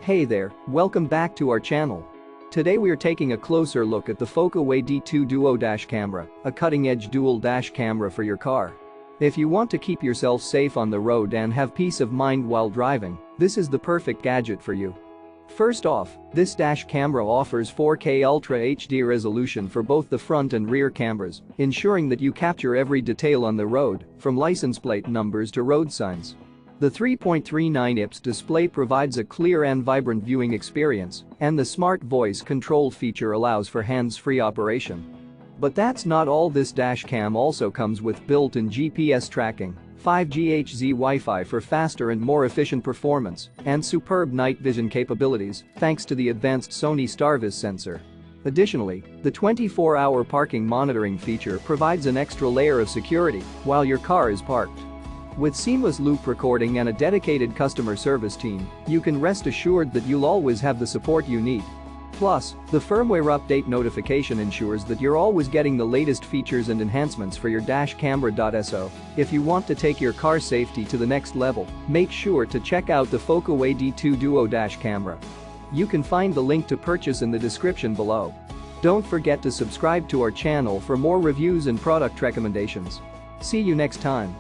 Hey there, welcome back to our channel. Today we are taking a closer look at the 5GHz D2 Duo dash camera, a cutting-edge dual dash camera for your car. If you want to keep yourself safe on the road and have peace of mind while driving, this is the perfect gadget for you. First off, this dash camera offers 4K Ultra HD resolution for both the front and rear cameras, ensuring that you capture every detail on the road, from license plate numbers to road signs. The 3.39 IPS display provides a clear and vibrant viewing experience, and the smart voice control feature allows for hands-free operation. But that's not all. This dash cam also comes with built-in GPS tracking, 5GHz Wi-Fi for faster and more efficient performance, and superb night vision capabilities thanks to the advanced Sony StarVis sensor. Additionally, the 24-hour parking monitoring feature provides an extra layer of security while your car is parked. With seamless loop recording and a dedicated customer service team, you can rest assured that you'll always have the support you need. Plus, the firmware update notification ensures that you're always getting the latest features and enhancements for your dash camera. So, if you want to take your car safety to the next level, make sure to check out the 5GHz D2 Duo dash camera. You can find the link to purchase in the description below. Don't forget to subscribe to our channel for more reviews and product recommendations. See you next time.